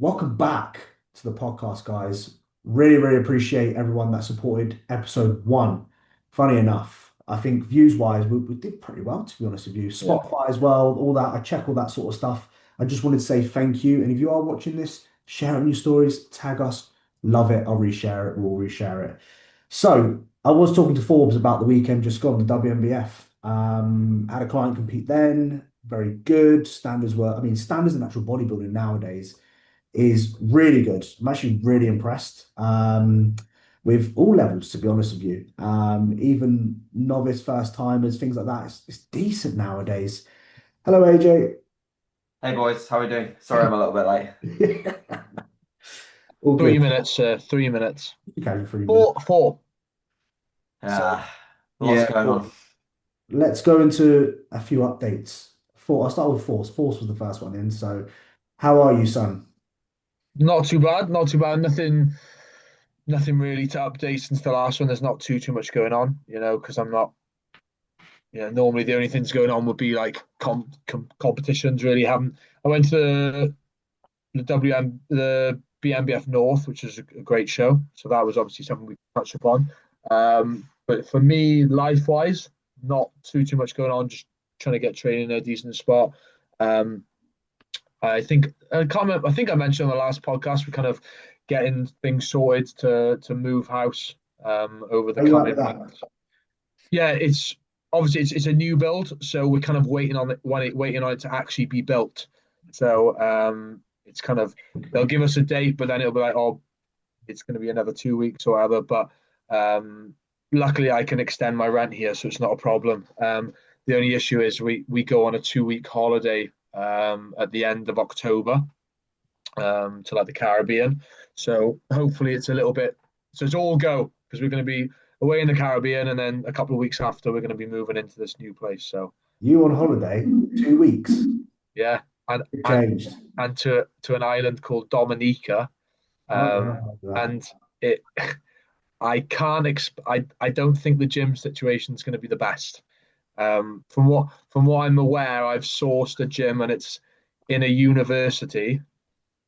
Welcome back to the podcast, guys. Really, really appreciate everyone that supported episode one. Funny enough, I think views wise, we did pretty well, to be honest with you. Yeah. Spotify as well, all that. I check all that sort of stuff. I just wanted to say thank you. And if you are watching this, share it on your stories, tag us. Love it. I'll reshare it. We'll reshare it. So I was talking to Forbes about the weekend just gone, the WNBF. Had a client compete then, very good. Standards were, I mean, standards in natural bodybuilding nowadays is really good. I'm actually really impressed with all levels, to be honest with you. Even novice, first timers, things like that. It's decent nowadays. Hello, AJ. Hey boys, how are we doing? Sorry I'm a little bit late. All good. 3 minutes, 3 minutes. Okay, 3 minutes. Four. So, Yeah, lots yeah, going well, on. let's go into a few updates. I'll start with Force. Force was the first one in. So, how are you, son? Not too bad, not too bad. Nothing really to update since the last one. There's not too much going on, because I'm not, normally the only things going on would be like competitions really haven't. I went to the BMBF North, which is a great show. So that was obviously something we touched upon. But for me, life wise, not too much going on. Just trying to get training in a decent spot. Um, I can't remember, I think I mentioned on the last podcast we're kind of getting things sorted to move house over the Are you up with coming that? months. Yeah, it's obviously it's a new build, so we're kind of waiting on it to actually be built. So it's kind of they'll give us a date, but then it'll be like, oh, it's going to be another 2 weeks or whatever. But luckily, I can extend my rent here, so it's not a problem. The only issue is we go on a 2 week holiday at the end of October to like the Caribbean. So hopefully it's a little bit. So it's all go because we're going to be away in the Caribbean, and then a couple of weeks after we're going to be moving into this new place. So You on holiday? 2 weeks. yeah, and It and changed. and to an island called Dominica, Oh, yeah, I that. and it I can't I don't think the gym situation is going to be the best. From what I'm aware, I've sourced a gym and it's in a university,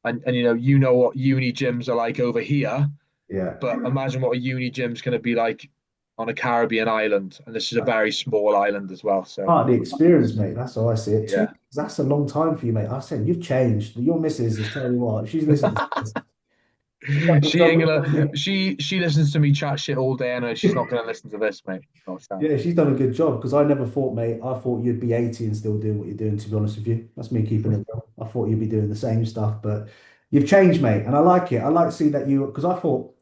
and you know what uni gyms are like over here, Yeah. but imagine what a uni gym's going to be like on a Caribbean island, and this is a very small island as well. So Part of the experience, mate. That's how I see it. Two, yeah, that's a long time for you, mate. I said you've changed. Your missus is telling you what, if she's listening to this. She's like, she ain't gonna. She listens to me chat shit all day, and she's not gonna listen to this, mate. Not a chance. yeah, she's done a good job because I never thought, mate, I thought you'd be 80 and still doing what you're doing, to be honest with you. That's me keeping it real. I thought you'd be doing the same stuff, but you've changed, mate. And I like it. I like to see that you, because I thought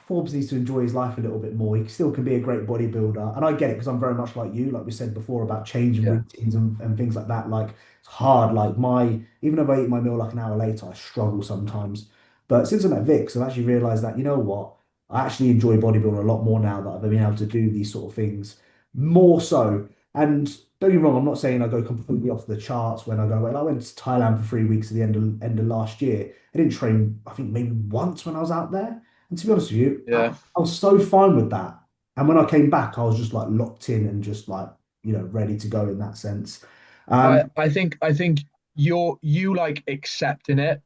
Forbes needs to enjoy his life a little bit more. He still can be a great bodybuilder. And I get it because I'm very much like you, like we said before about changing Yeah, routines and things like that. Like it's hard. Even if I eat my meal like an hour later, I struggle sometimes. But since I'm at Vix, I've actually realized that, you know what? I actually enjoy bodybuilding a lot more now that I've been able to do these sort of things more so. And don't get me wrong, I'm not saying I go completely off the charts when I go. Well, I went to Thailand for 3 weeks at the end of last year. I didn't train, I think maybe once when I was out there. And to be honest with you, yeah. I was so fine with that. And when I came back, I was just like locked in and just like, ready to go in that sense. I Um, I think I think you like accepting it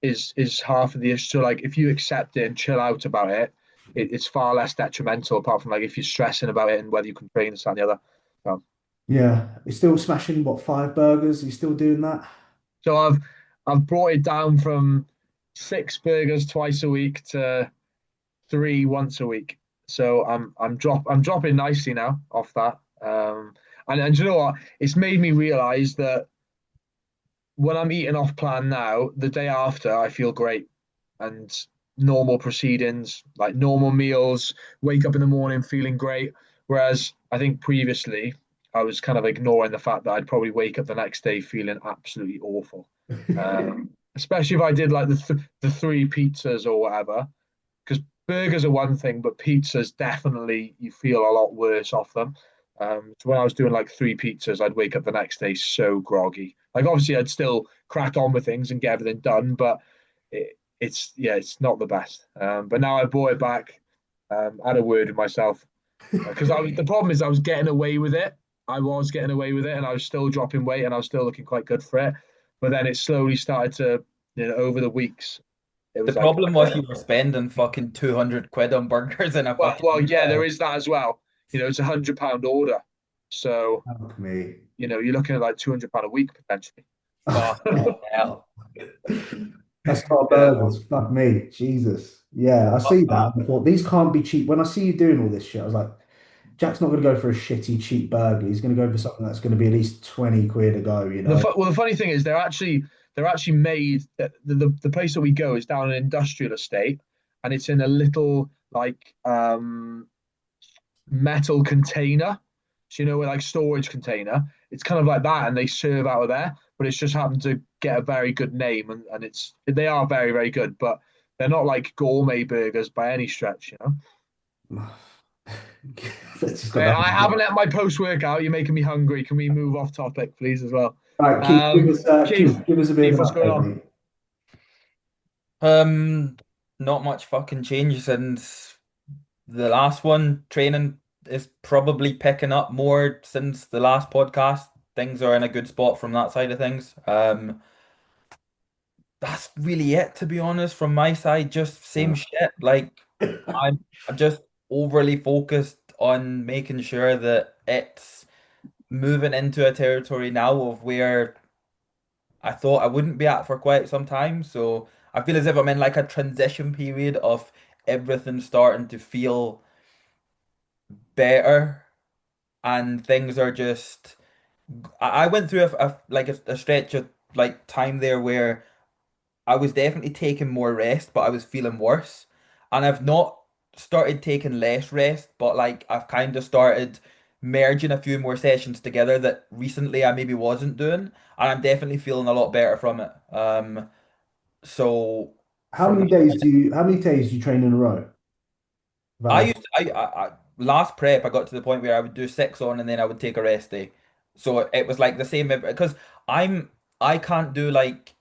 is half of the issue. So like if you accept it and chill out about it, it's far less detrimental. Apart from like if you're stressing about it and whether you can train this and the other. So, yeah, you're still smashing what, 5 burgers? Are you still doing that? so I've brought it down from 6 burgers twice a week to three once a week. So I'm dropping nicely now off that. And you know what? It's made me realize that when I'm eating off plan now, the day after I feel great, and normal proceedings, like normal meals, wake up in the morning feeling great. Whereas I think previously I was kind of ignoring the fact that I'd probably wake up the next day feeling absolutely awful. Especially if I did like the three pizzas or whatever, because burgers are one thing, but pizzas definitely you feel a lot worse off them. So when I was doing like three pizzas, I'd wake up the next day so groggy. Like obviously I'd still crack on with things and get everything done, but it's not the best. But now I brought it back. I had a word with myself because the problem is I was getting away with it. I was getting away with it, and I was still dropping weight, and I was still looking quite good for it. But then it slowly started to over the weeks, it The was like, problem was you were spending fucking 200 quid on burgers in a well, fucking yeah, there is that as well. It's £100 order, so Fuck me. you're looking at like £200 a week potentially. But hell. That's not yeah, burgers. Fuck me. Jesus. Yeah, I see Uh, that. I thought these can't be cheap. When I see you doing all this shit, I was like, Jack's not going to go for a shitty cheap burger. He's going to go for something that's going to be at least 20 quid a go, you know? the funny thing is they're actually made. The place that we go is down an industrial estate, and it's in a little like metal container. So where like storage container. It's kind of like that, and they serve out of there. But it's just happened to get a very good name, and they are very very good, but they're not like gourmet burgers by any stretch. That's just got Right, I that. haven't had my post workout. You're making me hungry. Can we move off topic, please, as well? Right, Keith, Keith, Give us a bit of Keith, an what's going update, on? mate. Um, Not much fucking change since the last one. Training is probably picking up more since the last podcast. Things are in a good spot from that side of things. That's really it, to be honest, from my side. Just same Uh, shit. Like I'm just overly focused on making sure that it's moving into a territory now of where I thought I wouldn't be at for quite some time. So I feel as if I'm in like a transition period of everything starting to feel better and things are just I went through a stretch of like time there where I was definitely taking more rest, but I was feeling worse. And I've not started taking less rest, but like I've kind of started merging a few more sessions together that recently I maybe wasn't doing, and I'm definitely feeling a lot better from it. So from how many days do you train in a row? I Without used to, last prep I got to the point where I would do six on and then I would take a rest day. So it was like the same because I can't do like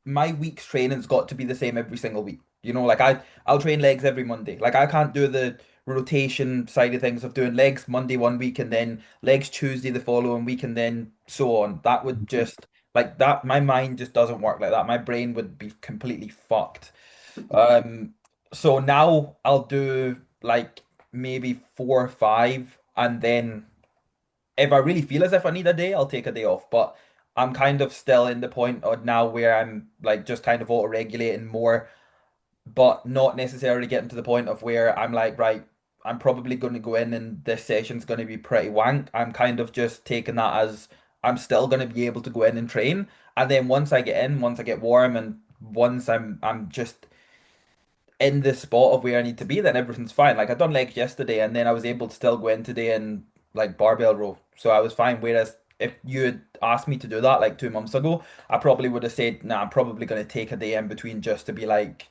my week's training's got to be the same every single week. Like I'll train legs every Monday. Like I can't do the rotation side of things of doing legs Monday one week and then legs Tuesday the following week and then so on. That would just like that my mind just doesn't work like that. My brain would be completely fucked. Um so now I'll do like maybe four or five and then if I really feel as if I need a day, I'll take a day off. But I'm kind of still in the point of now where I'm like just kind of auto-regulating more, but not necessarily getting to the point of where I'm like, right, I'm probably going to go in and this session's going to be pretty wank. I'm kind of just taking that as I'm still going to be able to go in and train. And then once I get in, once I get warm and once I'm just in the spot of where I need to be, then everything's fine. Like I done legs yesterday and then I was able to still go in today and like barbell row. So I was fine. Whereas if you had asked me to do that like 2 months ago, I probably would have said, nah, I'm probably gonna take a day in between just to be like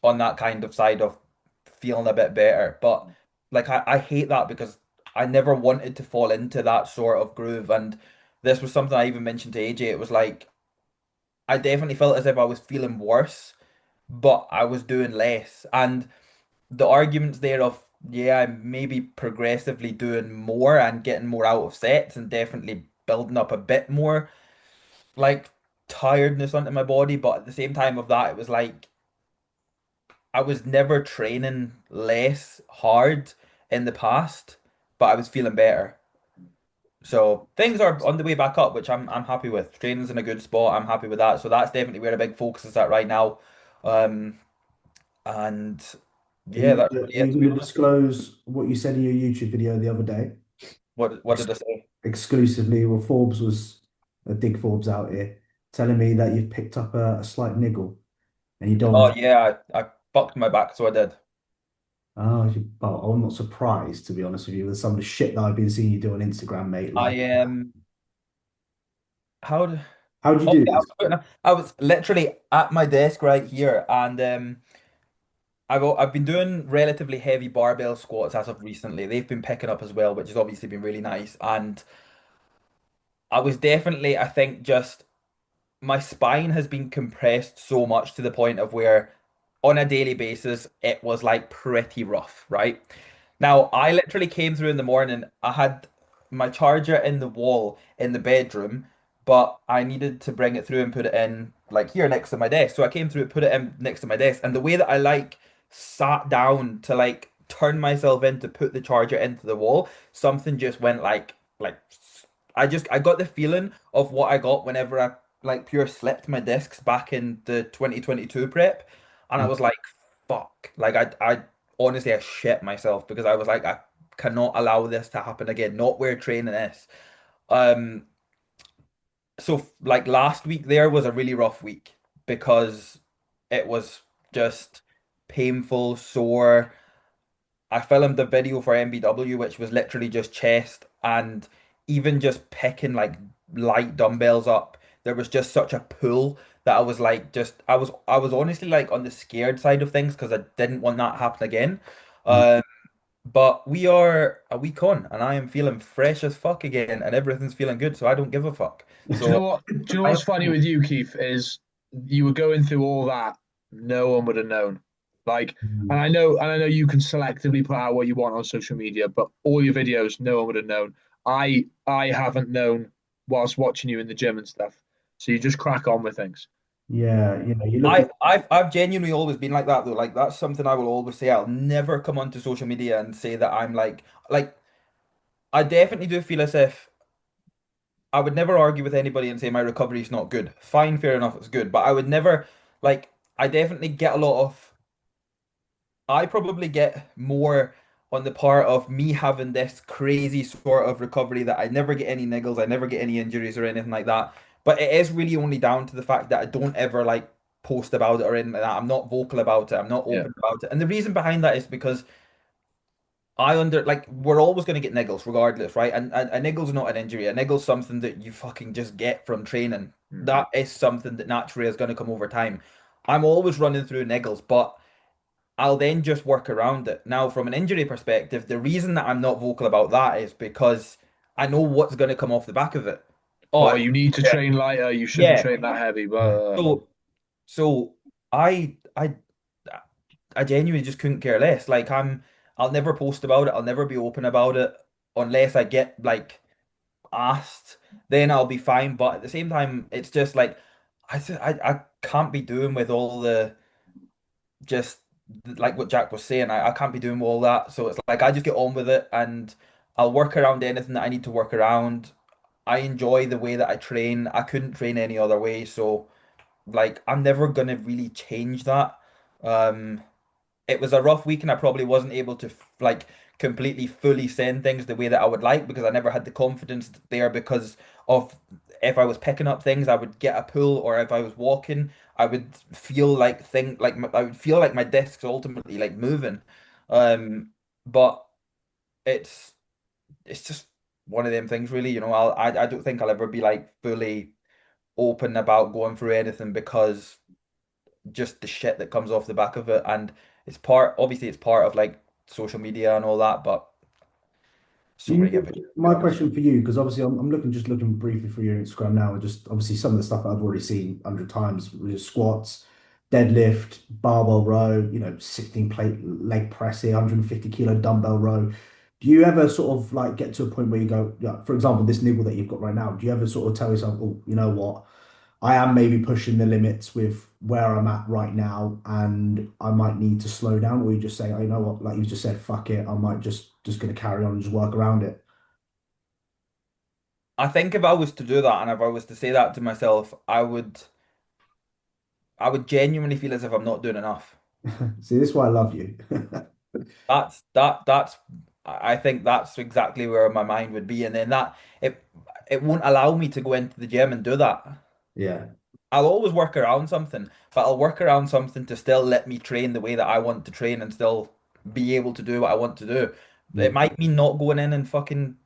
on that kind of side of feeling a bit better. But like I hate that because I never wanted to fall into that sort of groove. And this was something I even mentioned to AJ. It was like I definitely felt as if I was feeling worse, but I was doing less. And the arguments there of yeah, I'm maybe progressively doing more and getting more out of sets and definitely building up a bit more like tiredness onto my body, but at the same time of that, it was like I was never training less hard in the past, but I was feeling better. So things are on the way back up, which I'm happy with. Training's in a good spot. I'm happy with that. So that's definitely where the big focus is at right now. Um, and yeah, that's really are it you to be going to honest. disclose what you said in your YouTube video the other day? What did I say? Exclusively, well, Forbes was a dig Forbes out here telling me that you've picked up a slight niggle and you don't want Oh to. yeah, I fucked my back, so I did. Well, I'm not surprised to be honest with you with some of the shit that I've been seeing you do on Instagram, mate. I Like, how did how did you oh do yeah, this? I was literally at my desk right here, and I've been doing relatively heavy barbell squats as of recently. They've been picking up as well, which has obviously been really nice. And I was definitely, I think, just my spine has been compressed so much to the point of where on a daily basis it was like pretty rough, right? Now I literally came through in the morning. I had my charger in the wall in the bedroom. but I needed to bring it through and put it in like here next to my desk. So I came through, put it in next to my desk, and the way that I like sat down to like turn myself in to put the charger into the wall, something just went like I got the feeling of what I got whenever I like pure slipped my discs back in the 2022 prep, and I was like, fuck. Like I honestly I shit myself because I was like I cannot allow this to happen again. Not where training is. Um, so like last week there was a really rough week because it was just painful, sore. I filmed a video for MBW which was literally just chest and even just picking like light dumbbells up. There was just such a pull that I was like just I was honestly like on the scared side of things because I didn't want that to happen again. Um, but we are a week on and I am feeling fresh as fuck again and everything's feeling good, so I don't give a fuck. Do you know So what? Do you know I what's funny with you, Keith? Is you were going through all that, no one would have known. Like, Mm. and I know you can selectively put out what you want on social media, but all your videos, no one would have known. I haven't known whilst watching you in the gym and stuff. So you just crack on with things. Yeah, you look at I've genuinely always been like that though. Like that's something I will always say. I'll never come onto social media and say that I'm like I definitely do feel as if I would never argue with anybody and say my recovery is not good. Fine, fair enough, it's good. But I would never like I definitely get a lot of I probably get more on the part of me having this crazy sort of recovery that I never get any niggles, I never get any injuries or anything like that. But it is really only down to the fact that I don't ever like post about it or anything like that. I'm not vocal about it. I'm not Yeah, open about it. And the reason behind that is because we're always going to get niggles regardless, right? And a niggle's not an injury. A niggle's something that you fucking just get from training. mm. That is something that naturally is going to come over time. I'm always running through niggles, but I'll then just work around it. Now, from an injury perspective, the reason that I'm not vocal about that is because I know what's going to come off the back of it. Or Oh, you need to yeah, train lighter. You shouldn't yeah. train that heavy. But So, so I genuinely just couldn't care less. I'll never post about it. I'll never be open about it unless I get like asked. Then I'll be fine. But at the same time, it's just like I can't be doing with all the just like what Jack was saying, I can't be doing all that. So it's like I just get on with it and I'll work around anything that I need to work around. I enjoy the way that I train. I couldn't train any other way. So like I'm never gonna really change that. Um it was a rough week and I probably wasn't able to like completely fully send things the way that I would like because I never had the confidence there because of if I was picking up things I would get a pull or if I was walking I would feel like I would feel like my discs ultimately like moving. But it's it's just one of them things really, I don't think I'll ever be like fully open about going through anything because just the shit that comes off the back of it. And obviously, it's part of like social media and all that, but Do so you, many get to be my honest. question for you, because obviously I'm looking briefly through your Instagram now, and just obviously some of the stuff that I've already seen 100 times, with squats, deadlift, barbell row, 16 plate leg press here, 150 kilo dumbbell row. Do you ever sort of like get to a point where you go, yeah, for example, this niggle that you've got right now, do you ever sort of tell yourself, oh, you know what? I am maybe pushing the limits with where I'm at right now, and I might need to slow down, or you just say, oh, you know what, like you just said, fuck it, I might just gonna carry on and just work around it. I think if I was to do that and if I was to say that to myself, I would genuinely feel as if I'm not doing enough. See, this is why I love you. That's I think that's exactly where my mind would be. And then it won't allow me to go into the gym and do that. Yeah. I'll always work around something, but I'll work around something to still let me train the way that I want to train and still be able to do what I want to do. It Mm. might mean not going in and fucking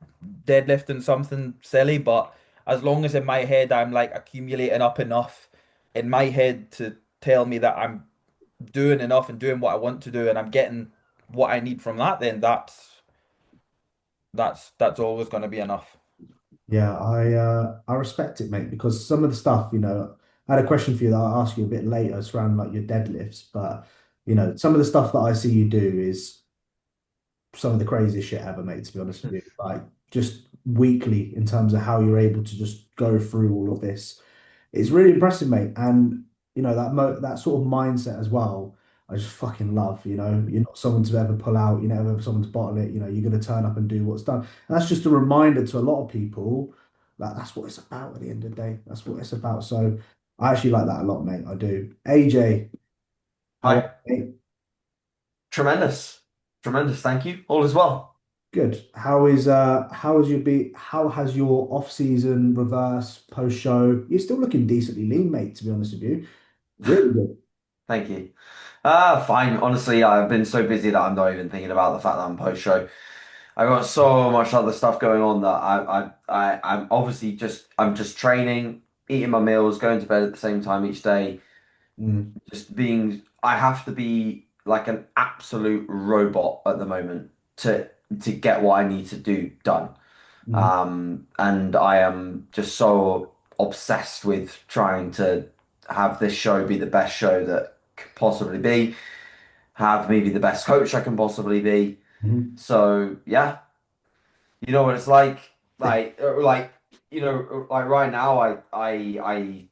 deadlifting something silly, but as long as in my head I'm like accumulating up enough in my head to tell me that I'm doing enough and doing what I want to do and I'm getting what I need from that, then that's always going to be enough. Yeah, I respect it, mate, because some of the stuff, I had a question for you that I'll ask you a bit later. It's around like your deadlifts, but some of the stuff that I see you do is some of the craziest shit ever, mate, to be honest with you. Like just weekly in terms of how you're able to just go through all of this. It's really impressive, mate. And that sort of mindset as well. I just fucking love. You're not someone to ever pull out. You're never someone to bottle it. You're going to turn up and do what's done. And that's just a reminder to a lot of people that that's what it's about at the end of the day. That's what it's about. So I actually like that a lot, mate. I do. AJ, how are Hi. you, mate? Tremendous. Tremendous. Thank you. All as well. Good. How has your off season reverse post show? You're still looking decently lean, mate, to be honest with you. Really good. Thank you. Fine. Honestly, I've been so busy that I'm not even thinking about the fact that I'm post show. I got so much other stuff going on that I'm obviously I'm just training, eating my meals, going to bed at the same time each day. Mm, I have to be like an absolute robot at the moment to get what I need to do done. mm, And I am just so obsessed with trying to have this show be the best show that could possibly be, have me be the best coach I can possibly be. mm. So yeah, you know what it's like right now, I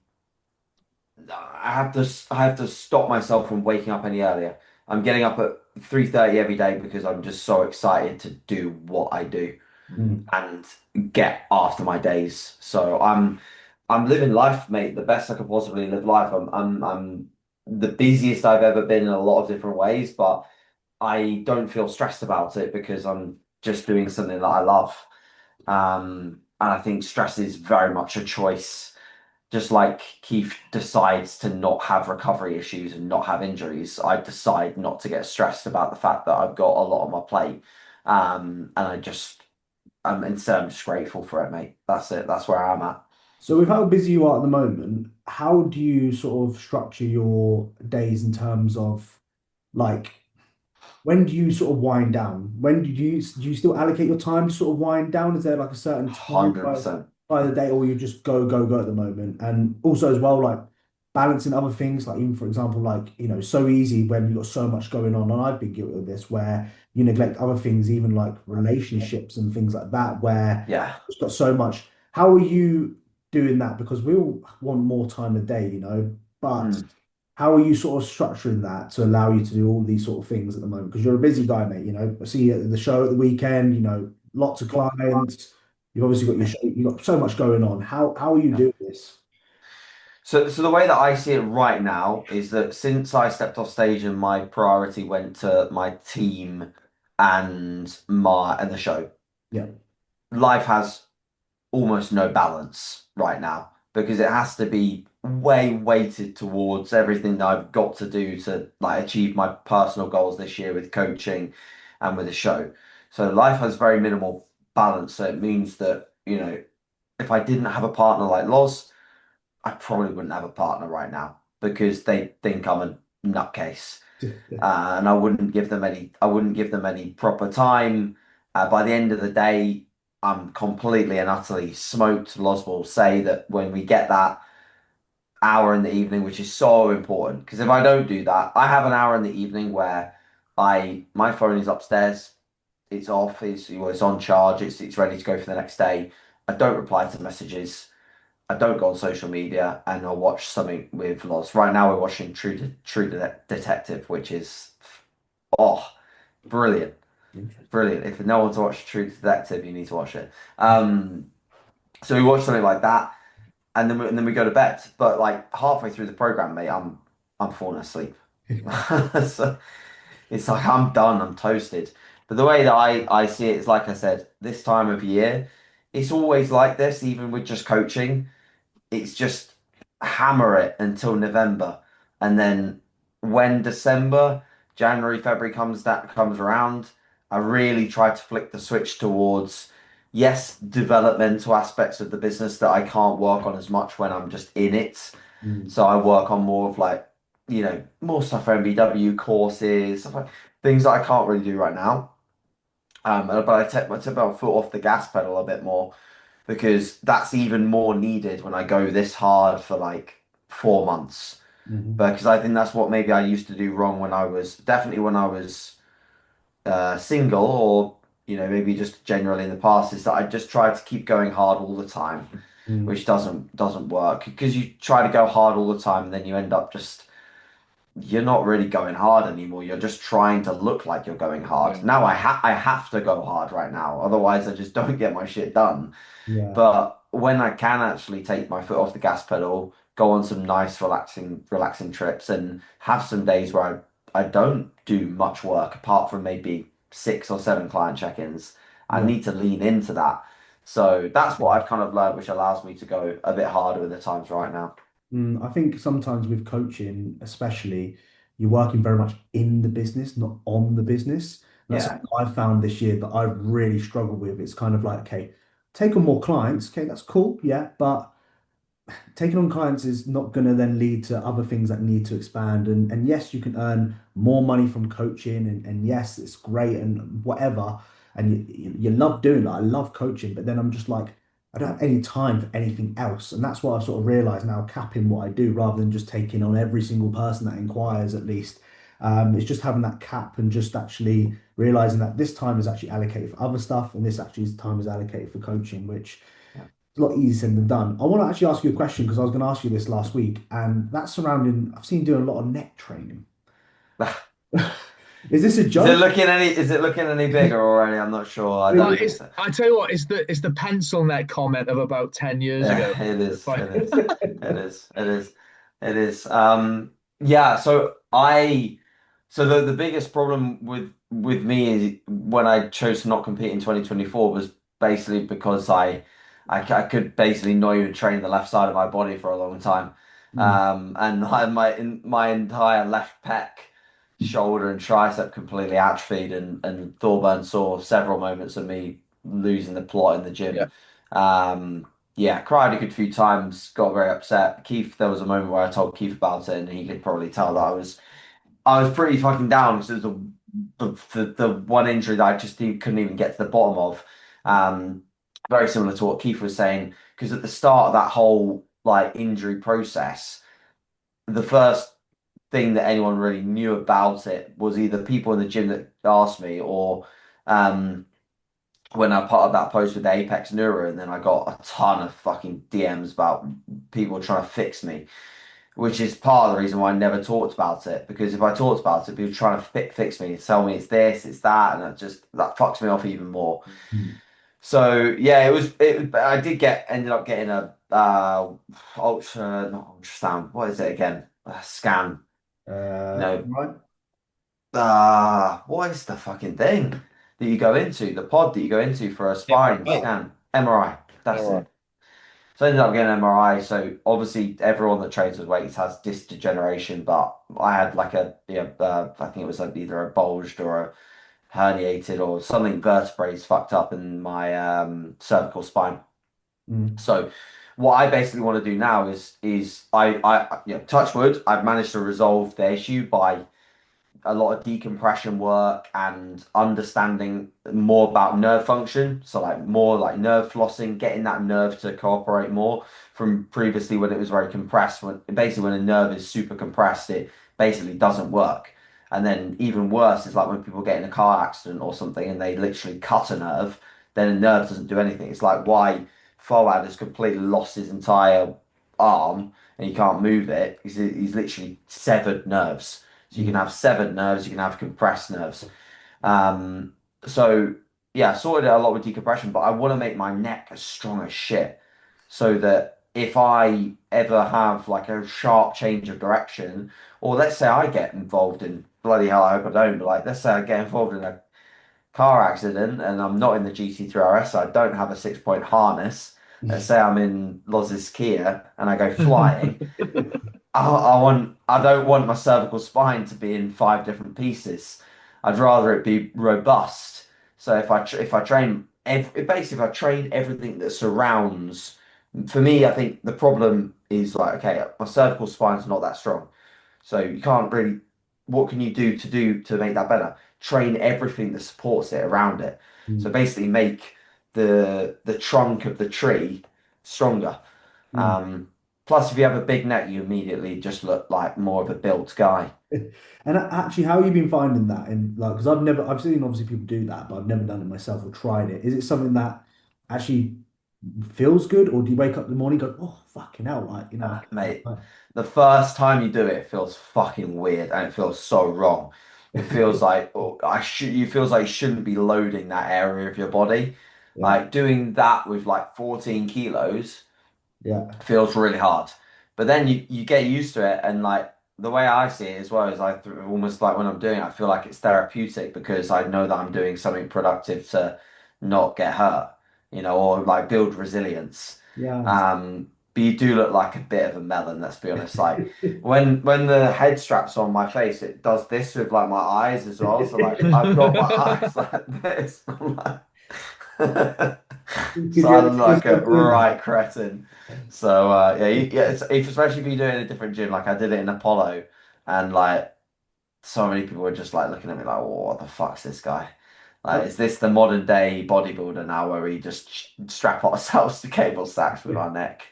have to stop myself from waking up any earlier. I'm getting up at 3:30 every day because I'm just so excited to do what I do Mm. and get after my days. So I'm living life, mate, the best I could possibly live life. I'm the busiest I've ever been in a lot of different ways, but I don't feel stressed about it because I'm just doing something that I love. And I think stress is very much a choice. Just like Keith decides to not have recovery issues and not have injuries, I decide not to get stressed about the fact that I've got a lot on my plate. And instead, I'm just grateful for it, mate. That's it. That's where I'm at. So with how busy you are at the moment, how do you sort of structure your days in terms of like when do you sort of wind down? Do you still allocate your time to sort of wind down? Is there like a certain time 100%. by the day, or you just go go go at the moment? And also as well, like balancing other things, like even for example, like so easy when you've got so much going on, and I've been guilty of this, where you neglect other things, even like relationships and things like that, where Yeah. it's got so much. How are you doing that? Because we all want more time a day, but Mm. how are you sort of structuring that to allow you to do all these sort of things at the moment? Because you're a busy guy, mate. I see you at the show at the weekend. Lots of clients. You've obviously got your show. You've got so much going on. How are you Yeah. doing this? So the way that I see it right now is that since I stepped off stage and my priority went to my team and the show, Yeah. life has almost no balance right now because it has to be way weighted towards everything that I've got to do to like achieve my personal goals this year with coaching and with the show. So life has very minimal balance. So it means that, if I didn't have a partner like Loz, I probably wouldn't have a partner right now because they think I'm a nutcase. And I wouldn't give them any proper time. By the end of the day, I'm completely and utterly smoked. Loz will say that when we get that hour in the evening, which is so important, because if I don't do that, I have an hour in the evening where my phone is upstairs, it's off, it's on charge, it's ready to go for the next day. I don't reply to messages. I don't go on social media, and I'll watch something with Loz. Right now, we're watching Detective, which is oh, brilliant, brilliant. If no one's watched True Detective, you need to watch it. So we watch something like that, and then we go to bed. But like halfway through the program, mate, I'm falling asleep. So it's like I'm done, I'm toasted. But the way that I see it is like I said, this time of year, it's always like this, even with just coaching. It's just hammer it until November, and then when January, February comes around, I really try to flick the switch towards yes, developmental aspects of the business that I can't work on as much when I'm just in it. Mm, So I work on more of like more stuff for MBW courses, stuff like things that I can't really do right now. But I take my foot off the gas pedal a bit more because that's even more needed when I go this hard for like 4 months. mhm. Because I think that's what maybe I used to do wrong when I was single or maybe just generally in the past, is that I just try to keep going hard all the time, Mm, which doesn't work because you try to go hard all the time and then you end up just you're not really going hard anymore. You're just trying to look like you're going hard. Yeah. Now I have to go hard right now, otherwise I just don't get my shit done. yeah. But when I can actually take my foot off the gas pedal, go on some nice relaxing trips and have some days where I don't do much work apart from maybe 6 or 7 client check-ins, I Yeah. need to lean into that. So that's what I've kind of learned, which allows me to go a bit harder with the times right now. I think sometimes with coaching, especially, you're working very much in the business, not on the business. And that's Yeah. something I've found this year that I've really struggled with. It's kind of like, okay, take on more clients. Okay, that's cool. Yeah. But taking on clients is not going to then lead to other things that need to expand. And yes, you can earn more money from coaching, and yes, it's great and whatever. And you love doing that. I love coaching, but then I'm just like, I don't have any time for anything else. And that's what I've sort of realized now, capping what I do rather than just taking on every single person that inquires, at least. It's just having that cap and just actually realizing that this time is actually allocated for other stuff and this actually time is allocated for coaching, which a lot easier said than done. I want to actually ask you a question because I was going to ask you this last week, and that's surrounding. I've seen you doing a lot of neck training. Is this a joke? Is it looking any bigger already? I'm not sure. I Well, don't It- think it's so. I tell you what, it's the pencil neck comment of about 10 years Yeah, ago. it It's is. like, It is. It is. It is. It is. Yeah, so the biggest problem with me is when I chose to not compete in 2024 was basically because I could basically not even train the left side of my body for a long time. Mm, And my entire left pec, shoulder and tricep completely atrophied, and Thorburn saw several moments of me losing the plot in the yeah, gym. Um, yeah, cried a good few times, got very upset. Keith, there was a moment where I told Keith about it, and he could probably tell that I was pretty fucking down because it was the one injury that I just couldn't even get to the bottom of. Um, Very similar to what Keith was saying, because at the start of that whole like injury process, the first thing that anyone really knew about it was either people in the gym that asked me or um when I put up that post with Apex Neuro, and then I got a ton of fucking DMs about people trying to fix me, which is part of the reason why I never talked about it. Because if I talked about it, people trying to fix me, tell me it's this, it's that, and that fucks me off even more. mm. So yeah, I did ended up getting a not ultrasound. What is it again? A scan. No, Right. what is the fucking thing that you go into? The pod that you go into for a spine MRI. scan. MRI. That's all right. it. So I ended up getting an MRI. So obviously everyone that trains with weights has disc degeneration, but I had like I think it was like either a bulged or a herniated or something vertebrae fucked up in my cervical spine. Mm, So what I basically want to do now is touch wood, I've managed to resolve the issue by a lot of decompression work and understanding more about nerve function. So like more like nerve flossing, getting that nerve to cooperate more from previously when it was very compressed. When basically when a nerve is super compressed, it basically doesn't work. And then even worse is like when people get in a car accident or something and they literally cut a nerve, then a nerve doesn't do anything. It's like why Fawad has completely lost his entire arm and he can't move it. He's literally severed nerves. So you can mm, have severed nerves, you can have compressed nerves. Um, so yeah, I sorted it a lot with decompression, but I want to make my neck as strong as shit so that if I ever have like a sharp change of direction, or let's say I get involved in bloody hell, I hope I don't, but like let's say I get involved in a car accident and I'm not in the GT3RS, so I don't have a 6 point harness. Let's say I'm in Loz's Kia and I go flying. I don't want my cervical spine to be in 5 different pieces. I'd rather it be robust. So if I train basically if I train everything that surrounds, for me, I think the problem is like, okay, my cervical spine's not that strong. So you can't really, what can you do to make that better? Train everything that supports it around it. So mm, basically make the trunk of the tree stronger. mm. Um, Plus, if you have a big neck, you immediately just look like more of a built guy. And actually, how have you been finding that? In like, because I've seen obviously people do that, but I've never done it myself or tried it. Is it something that actually feels good, or do you wake up in the morning and go, oh, fucking hell, like, Mate, the first time you do it, it feels fucking weird and it feels so wrong. It feels like you feels like you shouldn't be loading that area of your body. yeah, Like doing that with like 14 kilos yeah, feels really hard. But then you get used to it, and like the way I see it as well is almost like when I'm doing it, I feel like it's therapeutic because I know that I'm doing something productive to not get hurt, or like build resilience. yeah. But you do look like a bit of a melon, let's be honest. Like when the head strap's on my face, it does this with like my eyes as well. So like I've got my eyes like this. I'm like Because so you I ever look see like a yourself doing that? right cretin. So yeah, it's, if especially if you do it in a different gym, like I did it in Apollo, and like so many people were just like looking at me like, oh, what the fuck's this guy? Like, is this the modern day bodybuilder now where we just strap ourselves to cable stacks with our neck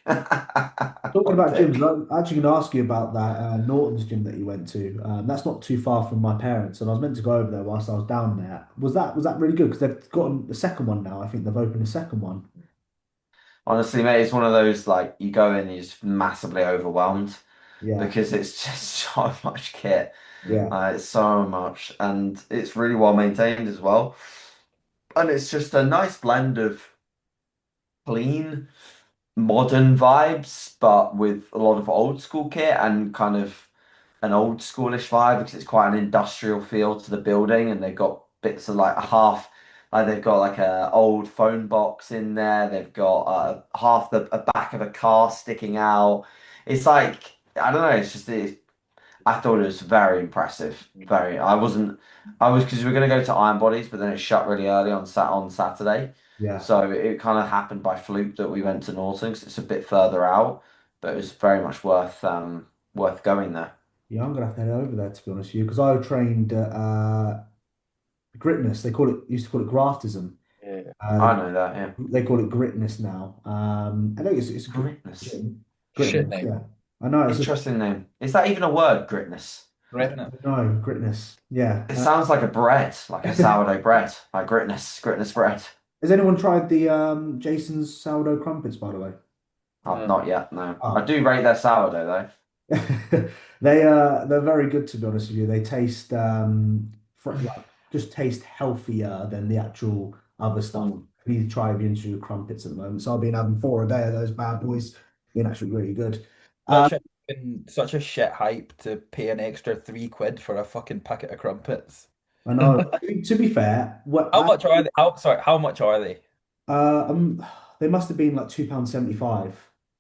Talking on about gyms, dick? I'm actually going to ask you about that Norton's gym that you went to. That's not too far from my parents, and I was meant to go over there whilst I was down there. Was that really good? Because they've got a second one now. I think they've opened a second one. Honestly, mate, it's one of those like you go in and you're just massively overwhelmed Yeah, because it's just so much kit. yeah, It's so much, and it's really well maintained as well. And it's just a nice blend of clean, modern vibes, but with a lot of old school kit and kind of an old schoolish vibe because it's quite an industrial feel to the building, and they've got bits of like a half. Like they've got like a old phone box in there. They've got half the a back of a car sticking out. It's like I don't know. I thought it was very impressive. Very. I was because we were going to go to Iron Bodies, but then it shut really early on Saturday. yeah, So it kind of happened by fluke that we went to Norton 'cause it's a bit further out, but it was very much worth going there. yeah. I'm gonna have to head over there to be honest with you because I trained at Gritness. They call it used to call it Graftism. Yeah. I Uh, know that, yeah. they call it Gritness now. I think it's a good Gritness. gym. Shit Gritness, name. yeah. I know it's a Interesting name. Is that even a word, gritness? Retina. no Gritness. Yeah. It sounds like a bread, like a sourdough bread, like gritness bread. Has anyone tried the Jason's sourdough crumpets, by the way? I've No. not yet, no. I Oh. do rate their sourdough though. They're very good to be honest with you. They taste like just taste healthier than the actual other stuff. Mm. I need to try the into crumpets at the moment. So I've been having four a day of those bad boys. Been actually really good. Um, Such a shit hype to pay an extra £3 for a fucking packet of crumpets. I know. To be fair, what How I much are they? How much are they? uh, um, they must have been like £2.75,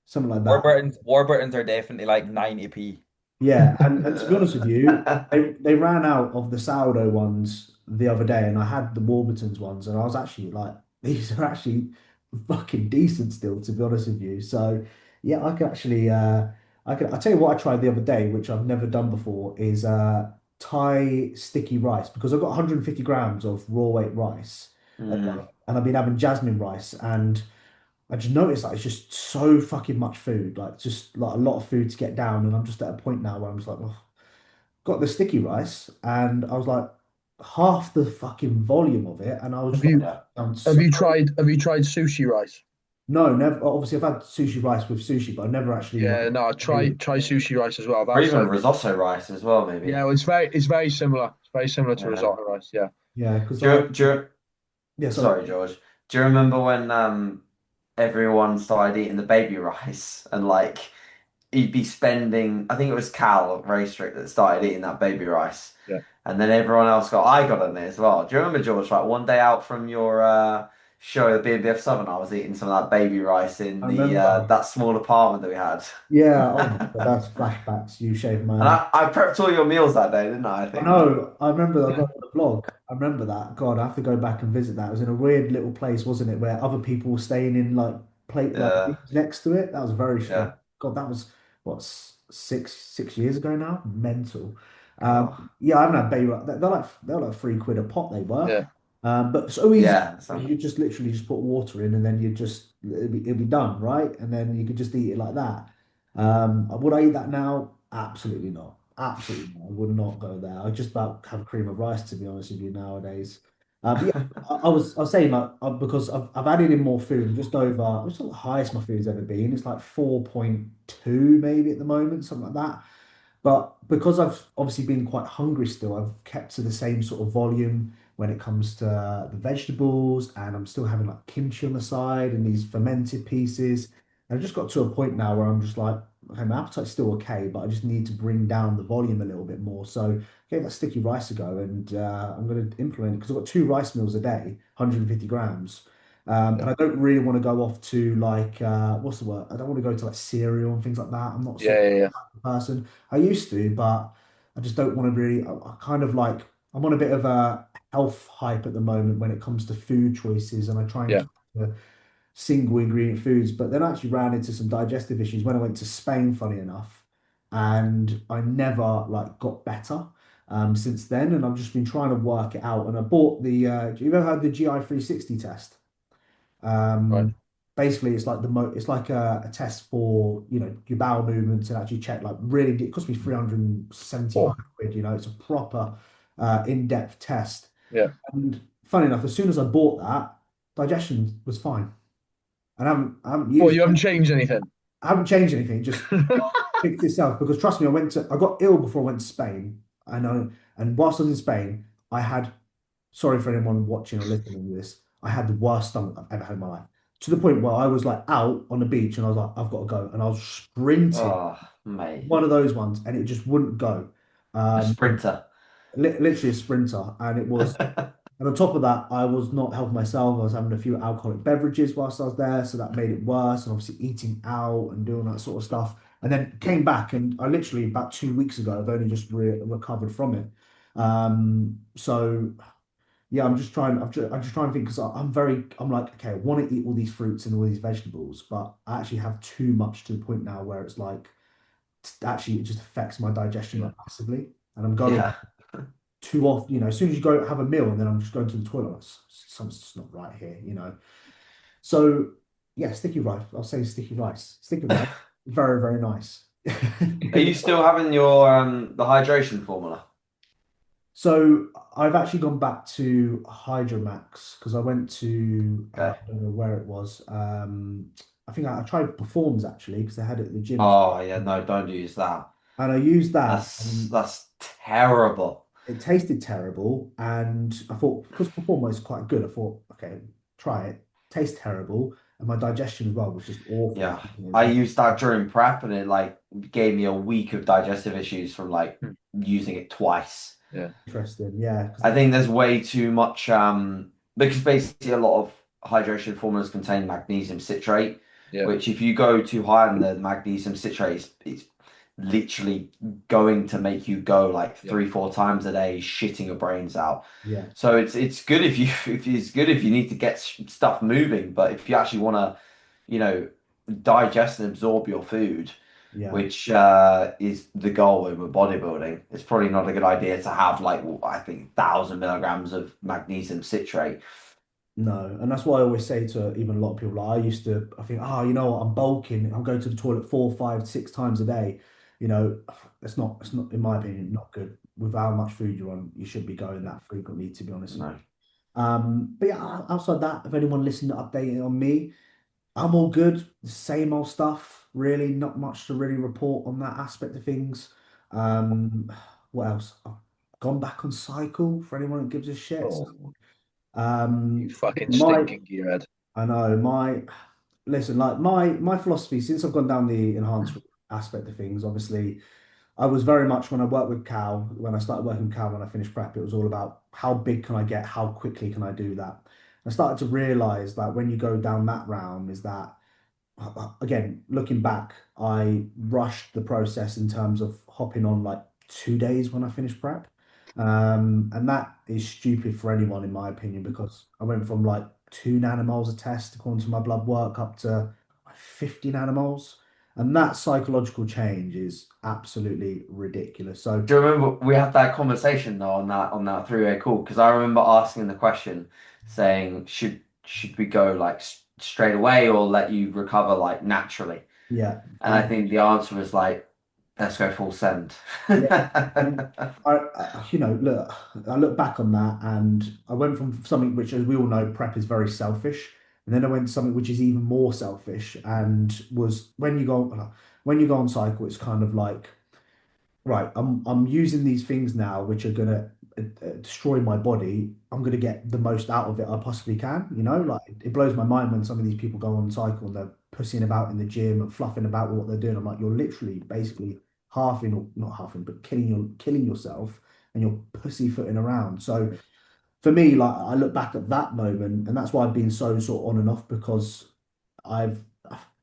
something like that. Warburtons are definitely like 90p. Yeah, and to be honest with you, they ran out of the sourdough ones the other day, and I had the Warburtons ones, and I was actually like, these are actually fucking decent still, to be honest with you. So yeah, I can actually I'll tell you what I tried the other day, which I've never done before, is Thai sticky rice because I've got 150 grams of raw weight rice, Mm. and I've been having jasmine rice and. I just noticed that it's just so fucking much food, like just like a lot of food to get down, and I'm just at a point now where I'm just like, oh, got the sticky rice, and I was like half the fucking volume of it, and I was Have just like, you Yeah. have so you tried sushi rice? no, never. Obviously, I've had sushi rice with sushi, but I've never actually like Yeah, no, try sushi rice as well. Or That's even like risotto rice as well, maybe. yeah, well, it's very similar. It's very similar to Yeah. risotto rice. Yeah. yeah, because Do you, yeah, sorry. sorry, George. Do you remember when everyone started eating the baby rice and like you'd be spending, I think it was Cal, very strict, that started eating that baby rice. Yeah. And then everyone else I got on it as well. Do you remember, George, like one day out from your show at BNBF Southern, I was eating some of that baby rice in I the remember. that small apartment that we had. Yeah, oh my God, that's flashbacks. You shaved my And ass. I prepped all your meals that day, didn't I I think? know. I remember I got on the vlog. I remember that. God, I have to go back and visit that. It was in a weird little place, wasn't it, where other people were staying in like plate like Yeah, next to it. That was very strange. yeah. God, that was what six years ago now. Mental. God. Yeah, I haven't had baby. They're like £3 a pot. They were. Yeah. But so easy. Yeah. So You just literally just put water in, and then you just it'd be done, right? And then you could just eat it like that. Would I eat that now? Absolutely not. Absolutely not. I would not go there. I just about have a cream of rice, to be honest with you, nowadays. But yeah, I was saying like because I've added in more food. I'm just over. It's not the highest my food's ever been. It's like 4.2 maybe at the moment, something like that. But because I've obviously been quite hungry still, I've kept to the same sort of volume when it comes to the vegetables, and I'm still having like kimchi on the side and these fermented pieces. And I've just got to a point now where I'm just like, okay, my appetite's still okay, but I just need to bring down the volume a little bit more. So I gave that sticky rice a go, and I'm going to implement it because I've got two rice meals a day, 150 grams. Yeah. And I don't really want to go off to like what's the word? I don't want to go to like cereal and things like that. I'm not Yeah, sort yeah, yeah. of person. I used to, but I just don't want to really. I kind of like I'm on a bit of a health hype at the moment when it comes to food choices, and I try and Yeah. keep the single ingredient foods. But then I actually ran into some digestive issues when I went to Spain, funny enough, and I never like got better. Since then, and I've just been trying to work it out. And I bought the. Do you ever had the GI 360 test? Right. Um, Basically, it's like it's like a test for your bowel movements and actually check like really. It cost me 375 Oh, quid. It's a proper in-depth test. yeah. And funny enough, as soon as I bought that, digestion was fine, and I haven't Well, used you haven't changed anything. I haven't changed anything. It just fixed itself because trust me, I got ill before I went to Spain. And whilst I was in Spain, I had sorry for anyone watching or listening to this. I had the worst stomach I've ever had in my life. To the point where I was like out on the beach and I was like, I've got to go. And I was sprinting, Oh, mate, one of those ones, and it just wouldn't go. a Um, sprinter. Literally a sprinter. And on top of that, I was not helping myself. I was having a few alcoholic beverages whilst I was there. So that made it worse. And obviously eating out and doing that sort of stuff. And then came back and I literally about 2 weeks ago, I've only just recovered from it. So yeah, I'm just trying to think because I'm like, okay, I want to eat all these fruits and all these vegetables, but I actually have too much to the point now where it's like, actually, it just affects my digestion Yeah. like massively. And I'm going Yeah. too often, as soon as you go have a meal and then I'm just going to the toilet, something's just not right here. So yeah, sticky rice. I'll say sticky rice. Sticky rice, very, very nice. Are you still having your the hydration formula? So I've actually gone back to Hydromax because I went to Okay. I don't know where it was. I think I tried Performs actually because they had it at the gym, Oh yeah, no, don't use that. and I used that, That's and that's terrible. it tasted terrible. And I thought because Perform was quite good, I thought okay, try it. Tastes terrible, and my digestion as well was just awful. Yeah. It's I like used that during prep and it like gave me a week of digestive issues from like Hmm. using it twice. Yeah. interesting, yeah. I think there's way too much because basically a lot of hydration formulas contain magnesium citrate, Yeah. which if you go too high on the magnesium citrate, it's literally going to make you go like Yeah. 3, 4 times a day, shitting your brains out. Yeah, So it's good if you if it's good if you need to get stuff moving, but if you actually want to, you know, digest and absorb your food, yeah. which is the goal with bodybuilding. It's probably not a good idea to have like I think 1,000 milligrams of magnesium citrate. No, and that's why I always say to even a lot of people, like I used to, I think, oh, you know what, I'm bulking, I'm going to the toilet 4, 5, 6 times a day. You know, it's not, in my opinion, not good. With how much food you're on, you should be going that frequently, to be honest with No. you. But yeah, outside that, if anyone listening to updating on me, I'm all good. The same old stuff, really, not much to really report on that aspect of things. Um, what else? I've gone back on cycle for anyone that gives a shit. Oh, you Um, fucking my stinking gearhead. I know my listen, like my philosophy since I've gone down the enhanced aspect of things, obviously, I was very much when I worked with Cal, when I started working with Cal when I finished prep, it was all about how big can I get, how quickly can I do that. I started to realize that when you go down that round, is that again, looking back, I rushed the process in terms of hopping on like 2 days when I finished prep. And that is stupid for anyone, in my opinion, because I went from like 2 nanomoles a test according to my blood work up to like 50 nanomoles. And that psychological change is absolutely ridiculous. So, Do you remember we had that conversation though on that three-way call? Because I remember asking the question, saying should we go like straight away or let you recover like naturally? Yeah. And I think the answer was like, let's go full send. Yeah. And look, I look back on that and I went from something which, as we all know, prep is very selfish. And then I went to something which is even more selfish and was when you go on cycle, it's kind of like, right, I'm using these things now which are gonna destroy my body. I'm gonna get the most out of it I possibly can. Like it blows my mind when some of these people go on cycle and they're pussying about in the gym and fluffing about with what they're doing. I'm like, you're literally basically halving or not halving, but killing yourself and you're pussyfooting around. So for me, like I look back at that moment, and that's why I've been so sort of on and off because I've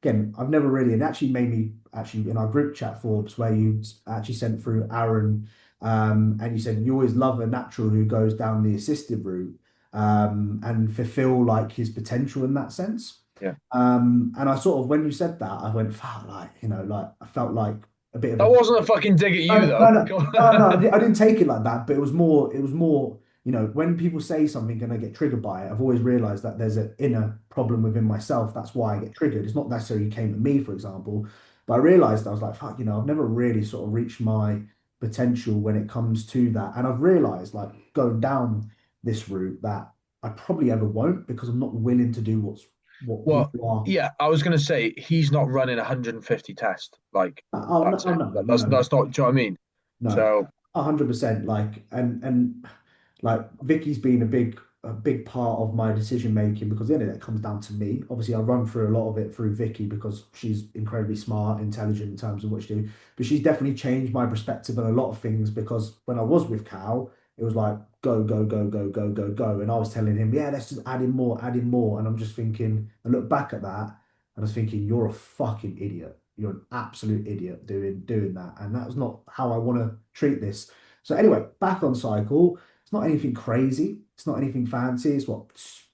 I've never really, and it actually made me actually in our group chat, Forbes, where you actually sent through Aaron, and you said you always love a natural who goes down the assisted route, and fulfill like his potential in that sense. Yeah. And I sort of when you said that, I went, fuck, like like I felt like a bit of That a wasn't a fucking dig at you no, no, though. no, no, no. I didn't take it like that, but it was more. When people say something and I get triggered by it, I've always realized that there's an inner problem within myself. That's why I get triggered. It's not necessarily came at me, for example, but I realized I was like, fuck, I've never really sort of reached my potential when it comes to that. And I've realized, like, going down this route that I probably ever won't because I'm not willing to do what Well, people are. yeah, I was gonna say he's not running 150 tests. Like Oh no, that's oh, it. no, no, That's not. Do you know what I mean? no, So 100%. Like, and like Vicky's been a big part of my decision making because at the end of it comes down to me. Obviously, I run through a lot of it through Vicky because she's incredibly smart, intelligent in terms of what she do. But she's definitely changed my perspective on a lot of things because when I was with Cal, it was like go, go, go, go, go, go, go. And I was telling him, yeah, let's just add in more, add in more. And I'm just thinking, I look back at that and I was thinking, you're a fucking idiot. You're an absolute idiot doing that. And that was not how I want to treat this. So anyway, back on cycle. It's not anything crazy. It's not anything fancy. It's what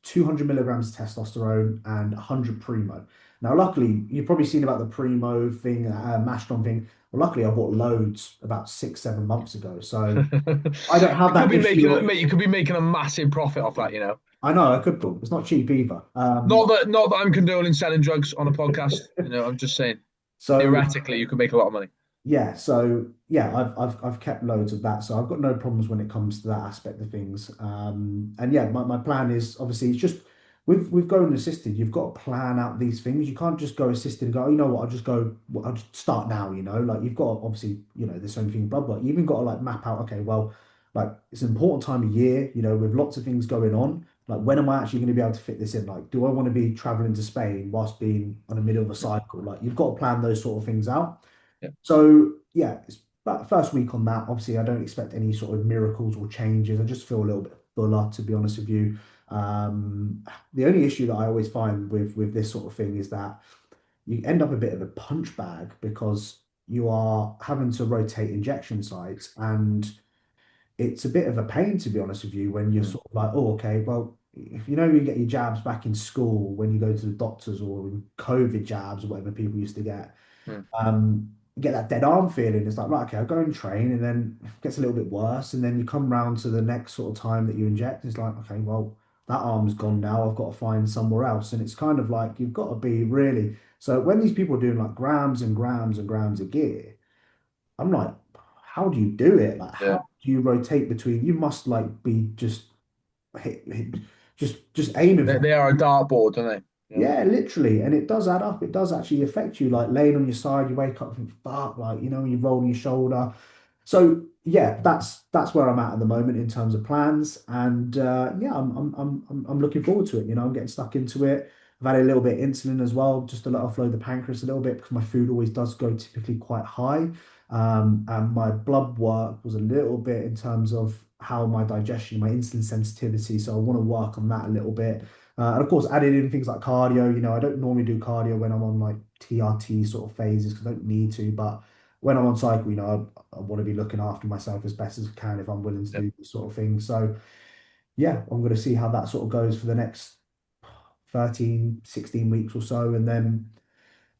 200 milligrams of testosterone and 100 primo. Now, luckily, you've probably seen about the primo thing, Mastron thing. Well, luckily, I bought loads about 6, 7 months ago, so I don't have you could that be issue making of. mate, you could be making a massive profit off that. I know I could do. It's not cheap either. Not that I'm condoning selling drugs on a podcast. I'm just saying So theoretically you could make a lot of money. yeah, I've kept loads of that, so I've got no problems when it comes to that aspect of things. And yeah, my plan is obviously it's just with going assisted, you've got to plan out these things. You can't just go assisted and go, oh, you know what, I'll just go, well, I'll just start now. Like you've got to, obviously, there's so many things, blah blah. You even got to like map out, okay, well, like it's an important time of year, with lots of things going on. Like when am I actually going to be able to fit this in? Like, do I want to be traveling to Spain whilst being on the middle of a cycle? Like you've got to plan those sort of things out. Yeah. So yeah, it's about first week on that. Obviously, I don't expect any sort of miracles or changes. I just feel a little bit fuller, to be honest with you. The only issue that I always find with this sort of thing is that you end up a bit of a punch bag because you are having to rotate injection sites, and it's a bit of a pain, to be honest with you, when you're Mm. sort of like, oh, okay, well, if you get your jabs back in school when you go to the doctors or COVID jabs or whatever people used to get Mm. get that dead arm feeling. It's like, right, okay, I'll go and train, and then it gets a little bit worse. And then you come round to the next sort of time that you inject. It's like, okay, well, that arm's gone now. I've got to find somewhere else. And it's kind of like you've got to be really. So when these people are doing like grams and grams and grams of gear, I'm like, how do you do it? Like, Yeah, how do you rotate between? You must like be just hit just aiming they, for. they are a dartboard, don't they? Yeah. Yeah, literally. And it does add up. It does actually affect you. Like laying on your side, you wake up and think, fuck, like, you're rolling your shoulder. So yeah, that's where I'm at the moment in terms of plans. And yeah, I'm looking forward to it. I'm getting stuck into it. I've had a little bit of insulin as well, just to let offload the pancreas a little bit because my food always does go typically quite high. And my blood work was a little bit in terms of how my digestion, my insulin sensitivity. So I want to work on that a little bit. And of course, added in things like cardio. I don't normally do cardio when I'm on like TRT sort of phases because I don't need to. But when I'm on cycle, I want to be looking after myself as best as I can if I'm willing to Yep. do this sort of thing. So yeah, I'm going to see how that sort of goes for the next 13, 16 weeks or so. And then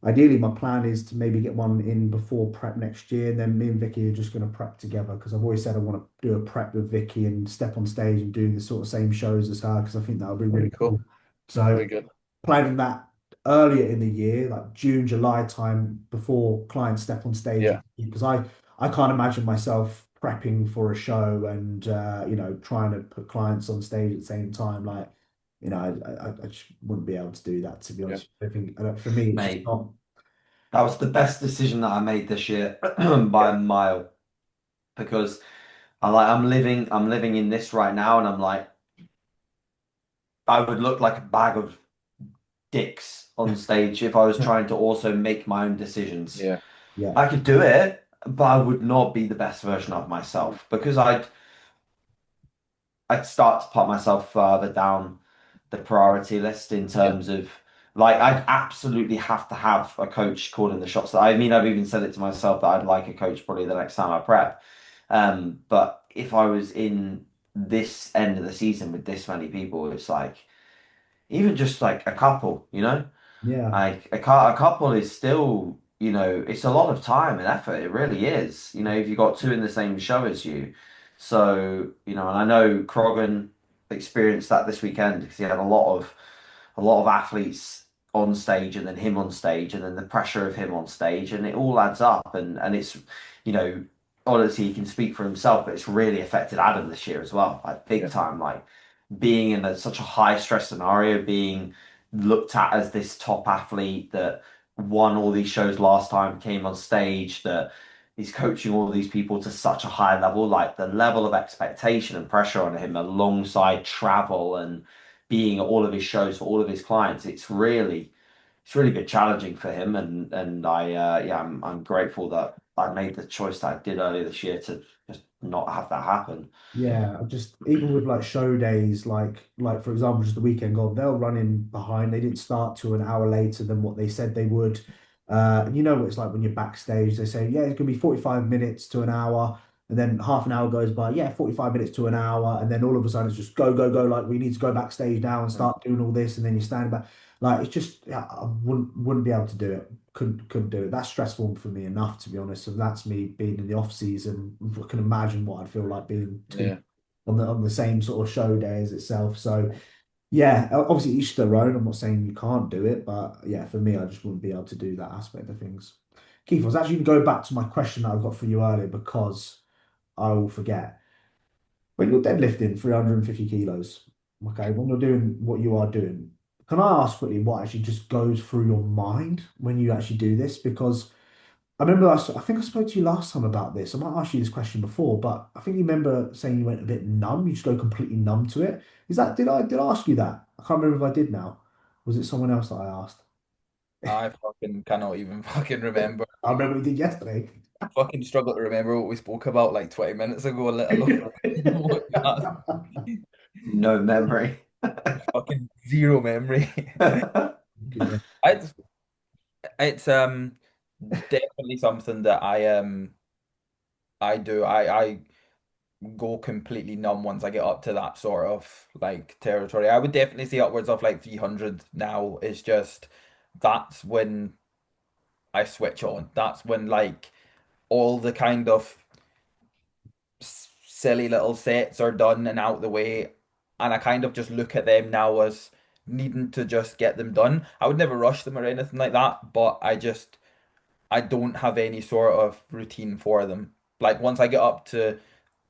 ideally, my plan is to maybe get one in before prep next year. And then me and Vicky are just going to prep together because I've always said I want to do a prep with Vicky and step on stage and do the sort of same shows as her because I think that would be Very really cool. cool. So Very good. planning that earlier in the year, like June, July time, before clients step on stage, Yeah, because I can't imagine myself prepping for a show and trying to put clients on stage at the same time. Like, I just wouldn't be able to do that, to be yeah, honest. I think for me, it's just Mate, not. that was the best decision that I made this year by yeah, a mile because I'm living in this right now, and I'm like, I would look like a bag of dicks on stage if I was trying to also make my own decisions. yeah, Yeah, I could do it, but I would not be the best version of myself because I'd start to put myself further down the priority list in yeah, terms of like I'd absolutely have to have a coach calling the shots. I mean, I've even said it to myself that I'd like a coach probably the next time I prep. But if I was in this end of the season with this many people, it's like even just like a couple, yeah, like a couple is still, it's a lot of time and effort. It really is. If you got two in the same show as you. So, and I know Krogan experienced that this weekend because he had a lot of athletes on stage and then him on stage and then the pressure of him on stage and it all adds up and it's, you know, honestly he can speak for himself, but it's really affected Adam this year as well, like big yeah, time, like being in such a high stress scenario, being looked at as this top athlete that won all these shows last time, came on stage, that he's coaching all these people to such a high level, like the level of expectation and pressure on him alongside travel and being at all of his shows for all of his clients, it's really been challenging for him, and I'm grateful that I made the choice that I did earlier this year to just not have that happen. yeah. Just even with like show days, like for example, just the weekend gone, they'll run in behind. They didn't start to an hour later than what they said they would. And you know what it's like when you're backstage. They say, yeah, it's gonna be 45 minutes to an hour, and then half an hour goes by. Yeah, 45 minutes to an hour, and then all of a sudden it's just go, go, go. Like we need to go backstage now and Mm. start doing all this, and then you stand back. Like it's just, yeah, I wouldn't be able to do it. Couldn't do it. That's stressful for me enough, to be honest. And that's me being in the off season. I can imagine what I'd feel like being two yeah, on the same sort of show day as itself. So yeah, obviously each their own. I'm not saying you can't do it, but yeah, for me, I just wouldn't be able to do that aspect of things. Keith, I was actually going to go back to my question that I got for you earlier because I will forget. When you're deadlifting 350 kilos, okay, when you're doing what you are doing, can I ask quickly what actually just goes through your mind when you actually do this? Because I remember I think I spoke to you last time about this. I might ask you this question before, but I think you remember saying you went a bit numb. You just go completely numb to it. Is that did I ask you that? I can't remember if I did now. Was it someone else that I asked? I fucking cannot even fucking remember. I remember we did yesterday. Fucking struggle to remember what we spoke about like 20 minutes ago, let alone what you asked. No memory. Fucking zero memory. Yeah. I, it's definitely something that I do. I go completely numb once I get up to that sort of like territory. I would definitely say upwards of like 300 now is just that's when I switch on. That's when like all the kind of silly little sets are done and out the way, and I kind of just look at them now as needing to just get them done. I would never rush them or anything like that, but I don't have any sort of routine for them. Like once I get up to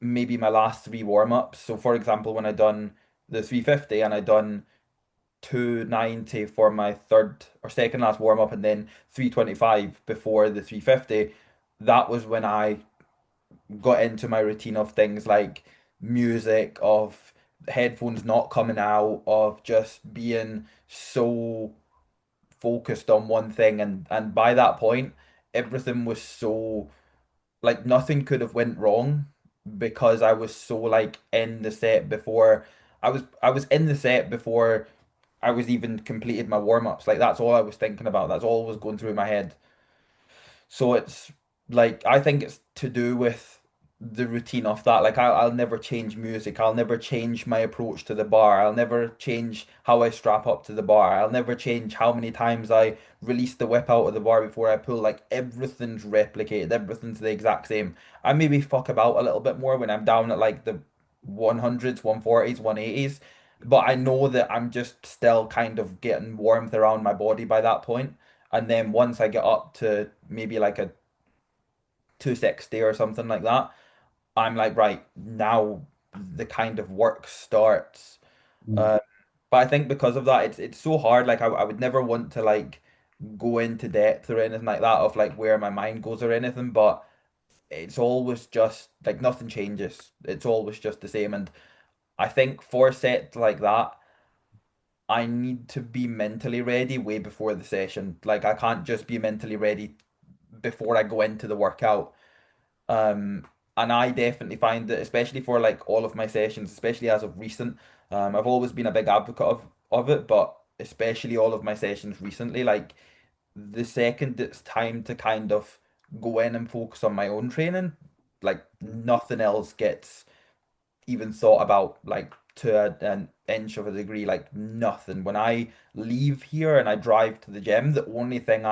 maybe my last three warm-ups. So for example, when I done the 350 and I done 290 for my third or second last warm-up and then 325 before the 350, that was when I got into my routine of things like music, of headphones not coming out, of just being so focused on one thing, and by that point everything was so like nothing could have went wrong because I was so like in the set before I was in the set before I was even completed my warm-ups. Like that's all I was thinking about. That's all was going through my head. So it's like I think it's to do with the routine of that. Like I'll never change music. I'll never change my approach to the bar. I'll never change how I strap up to the bar. I'll never change how many times I release the whip out of the bar before I pull. Like everything's replicated. Everything's the exact same. I maybe fuck about a little bit more when I'm down at like the 100s, 140s, 180s. but I know that I'm just still kind of getting warmth around my body by that point. And then once I get up to maybe like a 260 or something like that, I'm like, right, now the kind of work starts. Mm. Uh, but I think because of that, it's so hard. Like I would never want to like go into depth or anything like that of like where my mind goes or anything, but it's always just like nothing changes. It's always just the same. And I think for sets like that, I need to be mentally ready way before the session. Like I can't just be mentally ready before I go into the workout. Um, and I definitely find that, especially for like all of my sessions, especially as of recent, I've always been a big advocate of it, but especially all of my sessions recently, like the second it's time to kind of go in and focus on my own training, like nothing else gets even thought about, like to an inch of a degree, like nothing. When I leave here and I drive to the gym, the only thing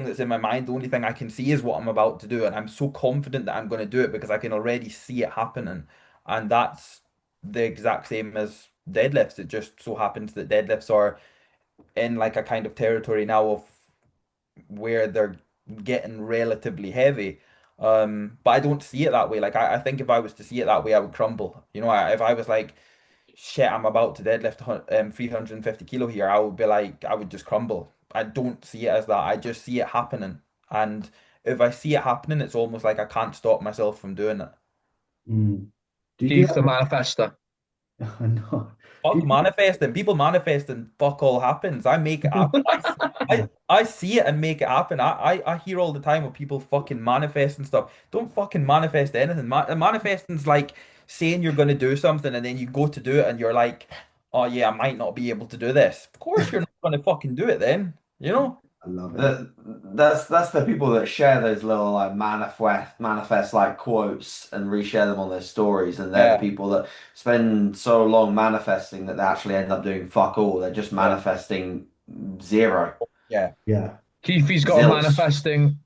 that's in my mind, the only thing I can see is what I'm about to do. And I'm so confident that I'm going to do it because I can already see it happening. And that's the exact same as deadlifts. It just so happens that deadlifts are in like a kind of territory now of where they're getting relatively heavy. But I don't see it that way. Like I think if I was to see it that way, I would crumble. You know, if I was like, shit, I'm about to deadlift 350 kilo here, I would be like, I would just crumble. I don't see it as that. I just see it happening. And if I see it happening, it's almost like I can't stop myself from doing it. Mm. Do you do Keith that? the manifester. I know. Do Fuck you do manifesting. People manifesting, fuck all happens. I make it happen. I see it and make it happen. I hear all the time of people fucking manifesting stuff. Don't fucking manifest anything. Manifesting's like saying you're going to do something and then you go to do it and you're like, oh yeah, I might not be able to do this. Of course you're not going to fucking do it then, you know? I love it. The, that's the people that share those little like manifest like quotes and reshare them on their stories, and they're the Yeah, people that spend so long manifesting that they actually end up doing fuck all. They're just yeah, manifesting zero, yeah, Yeah. zilch.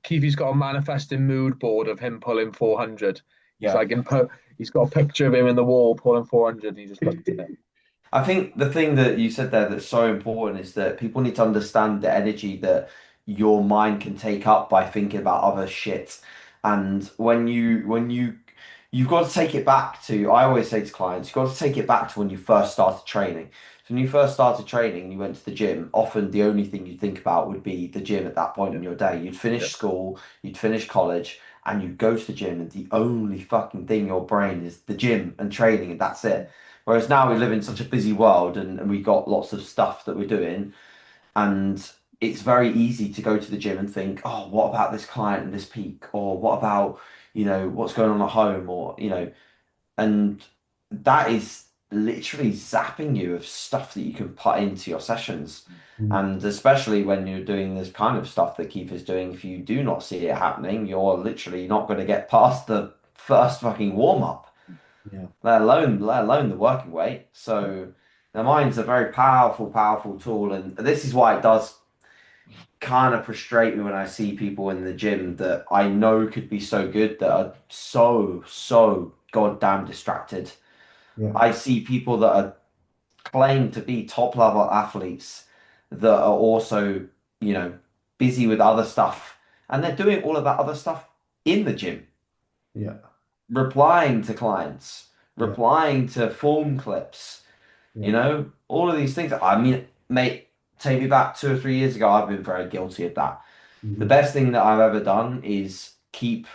Keithie's got a manifesting mood board of him pulling 400. He's yeah. like he's got a picture of him in the wall pulling 400 and he just looks at it. I think the thing that you said there that's so important is that people need to understand the energy that your mind can take up by thinking about other shit. And you've got to take it back to, I always say to clients, you've got to take it back to when you first started training. So when you first started training and you went to the gym, often the only thing you'd think about would be the gym at that point in your day. You'd Yeah. finish school, you'd finish college, and you'd go to the gym, and the only fucking thing in your brain is the gym and training, and that's it. Whereas now we live in such a busy world and we've got lots of stuff that we're doing, and it's very easy to go to the gym and think, oh, what about this client and this peak? Or what about, what's going on at home? Or, and that is literally zapping you of stuff that you can put into your sessions. Mm. And especially when you're doing this kind of stuff that Keith is doing, if you do not see it happening, you're literally not going to get past the first fucking warm up, Yeah. let alone the working weight. So the mind's a very powerful, powerful tool, and this is why it does kind of frustrate me when I see people in the gym that I know could be so good that are so goddamn distracted. Yeah. I see people that are claim to be top level athletes that are also, you know, busy with other stuff, and they're doing all of that other stuff in the gym, Yeah. replying to clients, Yeah. replying to form clips, Yeah. all of these things. I mean, mate, take me back 2 or 3 years ago, I've been very guilty of that. The Mhm. best thing that I've ever done is keep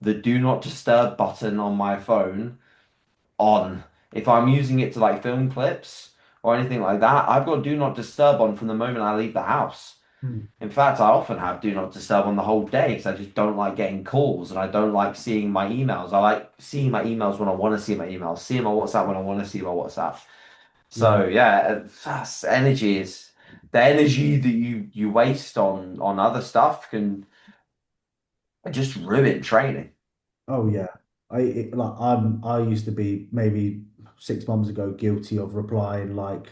the do not disturb button on my phone on. If I'm using it to like film clips or anything like that, I've got do not disturb on from the moment I leave the house. Mm. In fact, I often have do not disturb on the whole day because I just don't like getting calls and I don't like seeing my emails. I like seeing my emails when I want to see my emails, seeing my WhatsApp when I want to see my WhatsApp. Yeah. So yeah, that's energy is the energy that you waste on other stuff can just ruin training. Oh yeah. I used to be maybe 6 months ago guilty of replying like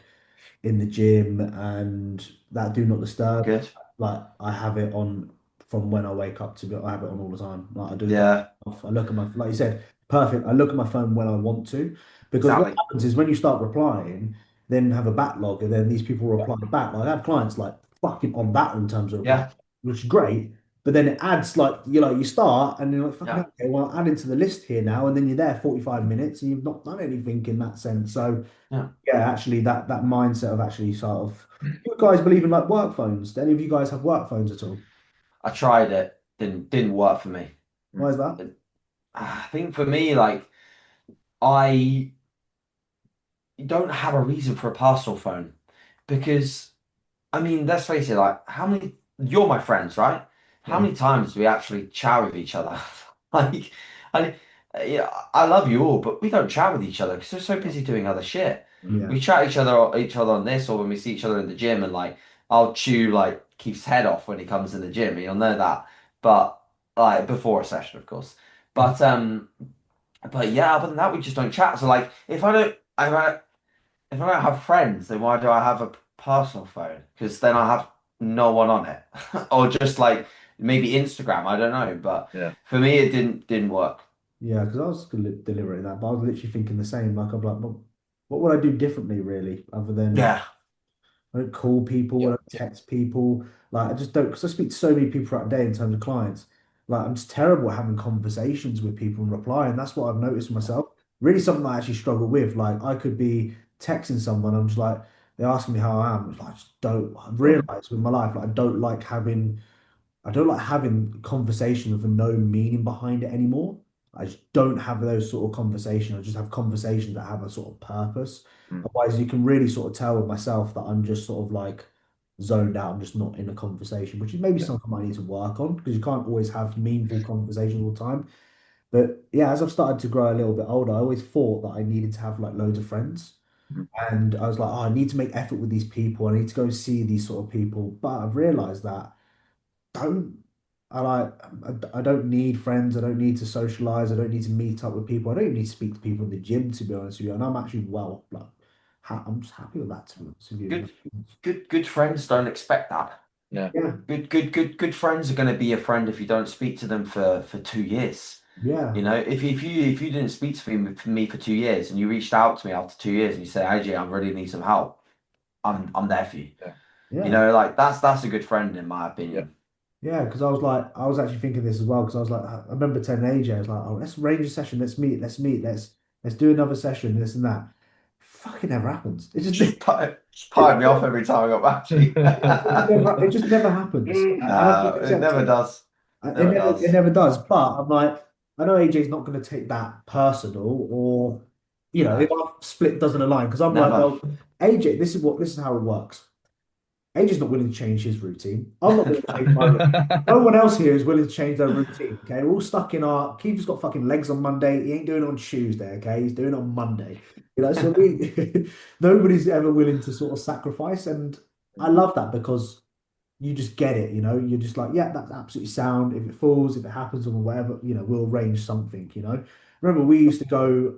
in the gym and that do not disturb. Good. Like I have it on from when I wake up to be I have it on all the time. Like I do. Yeah. I look at my like you said, perfect. I look at my phone when I want to. Because what Exactly. happens is when you start replying, then have a backlog, and then these people reply back. Like I have clients like fucking on that in terms of reply, Yeah. which is great. But then it adds like you start and you're like fucking Yeah. okay, well add into the list here now, and then you're there 45 minutes and you've not done anything in that sense. So Yeah. yeah, actually that mindset of actually sort of you guys believe in like work phones. Do any of you guys have work phones at all? I tried it. Didn't work for me. Why is that? I think for me, like I don't have a reason for a personal phone because I mean, let's face it, like how many you're my friends, right? How Yeah. many times do we actually chat with each other? Like I yeah, I love you all, but we don't chat with each other because we're so busy doing other shit. Yeah. We chat each other on this or when we see each other in the gym and like I'll chew like Keith's head off when he comes in the gym, you'll know that. But like before a session, of course. But but yeah, other than that, we just don't chat. So like if I don't have friends, then why do I have a personal phone? Because then I have no one on it, or just like maybe Instagram. I don't know, but Yeah. for me, it didn't work. Yeah, because I was deliberating that, but I was literally thinking the same. Like, I'm like, well, what would I do differently, really, other than Yeah, I don't call people, I Yep. don't text people. Like, I just don't, because I speak to so many people throughout the day in terms of clients. Like, I'm just terrible at having conversations with people and replying. That's what I've noticed myself. Really, something I actually struggle with. Like, I could be texting someone, I'm just like, they're asking me how I am. It's like, I just don't I realize with my life, like, I don't like having conversations with no meaning behind it anymore. I just don't have those sort of conversations. I just have conversations that have a sort of purpose. Mm. Otherwise, you can really sort of tell with myself that I'm just sort of like zoned out. I'm just not in a conversation, which is maybe Yeah. something I might need to work on because you can't always have meaningful conversations all the time. But yeah, as I've started to grow a little bit older, I always thought that I needed to have like loads of friends. Mhm. And I was like, oh, I need to make effort with these people. I need to go see these sort of people. But I've realized that don't I like I don't need friends. I don't need to socialize. I don't need to meet up with people. I don't even need to speak to people in the gym to be honest with you. And I'm actually well, like I'm just happy with that to be honest with you. good, good friends don't expect that. Yeah. Yeah, Good friends are going to be a friend if you don't speak to them for 2 years. yeah, You know, if you didn't speak to me for 2 years and you reached out to me after 2 years and you say, AJ, I really need some help. I'm there for you. Yeah. You yeah, know, like that's a good friend in my Yeah. opinion. yeah. Because I was actually thinking this as well. Because I was like, I remember telling AJ, I was like, oh, let's arrange a session. Let's meet. Let's do another session. This and that. Fucking never happens. It just Tired me off every time I got back to you. it just never happens. And I've No, just it never accepted. does. Never It does. never does. But I'm like, I know AJ's not going to take that personal, or No, if our split doesn't align, because I'm like, never. well, AJ, this is how it works. AJ's not willing to change his routine. I'm not willing to change my routine. No one else here is willing to change their routine. Okay, we're all stuck in our. Keith's got fucking legs on Monday. He ain't doing it on Tuesday. Okay, he's doing it on Monday. So we nobody's ever willing to sort of sacrifice, and I love that because you just get it, you're just like, yeah, that's absolutely sound. If it falls, if it happens, or whatever, we'll arrange something. Remember, we used to go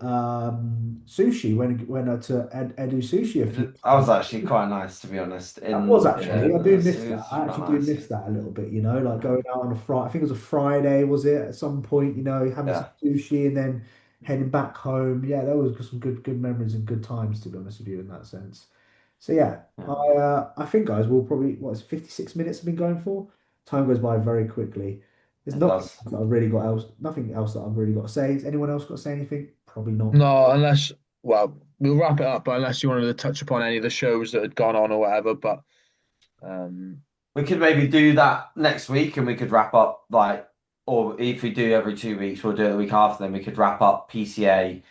sushi when to Edu Sushi a few I was times. actually quite nice to be honest. That was In Yeah. actually, I do miss it that. was I quite actually do nice. miss that a little bit, like Yeah. going out on a Friday. I think it was a Friday, was it? At some point, having some Yeah. sushi and then heading back home. Yeah, that was some good memories and good times, to be honest with you, in that sense. So yeah, Yeah. I think guys, we'll probably what is 56 minutes have been going for. Time goes by very quickly. There's It nothing does. that I've really got else, nothing else that I've really got to say. Has anyone else got to say anything? Probably not. No, unless, well, we'll wrap it up, but unless you wanted to touch upon any of the shows that had gone on or whatever. But um, We could maybe do that next week and we could wrap up like, or if we do every 2 weeks, we'll do it the week after. Then we could wrap up PCA,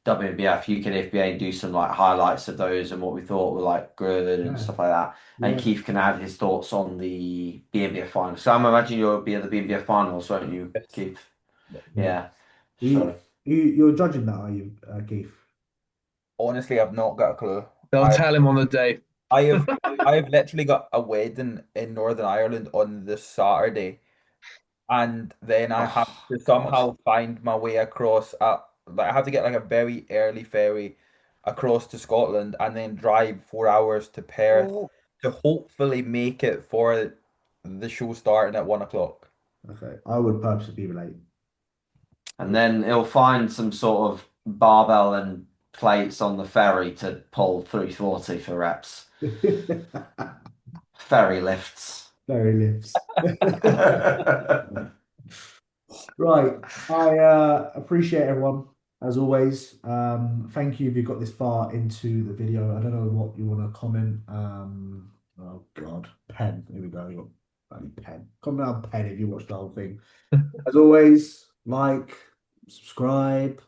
WNBF, UKFBA, and do some like highlights of those and what we thought were like good and Yeah, stuff like that. And yeah, Keith can add his thoughts on the BNBF final. So I'm imagining you'll be at the BNBF finals, won't you, Yes. Keith? yeah. Yeah. You, So you're judging that, are you, Keith? Honestly, I've not got a clue. they'll I tell him on the day. I have I have literally got a wedding in Northern Ireland on this Saturday, and then I have oh to God. somehow find my way across. Like I have to get like a very early ferry across to Scotland, and then drive 4 hours to Perth Oh. to hopefully make it for the show starting at 1 o'clock. Okay, I would purposely be late. And then he'll find some sort of barbell and plates on the ferry to pull 340 for reps. Ferry lifts. Very lifts. Right. I appreciate everyone as always. Thank you if you got this far into the video. I don't know what you want to comment. Oh God, pen. Here we go. You got bloody pen. Comment down pen if you watched the whole thing. As always, like, subscribe,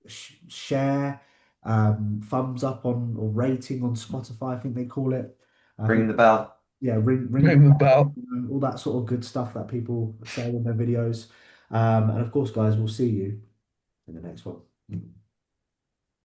share, thumbs up on or rating on Spotify, I think they call it. I Ring think, the bell. yeah, ring Ring the bell. all that sort of good stuff that people say in their videos. And of course, guys, we'll see you in the next one.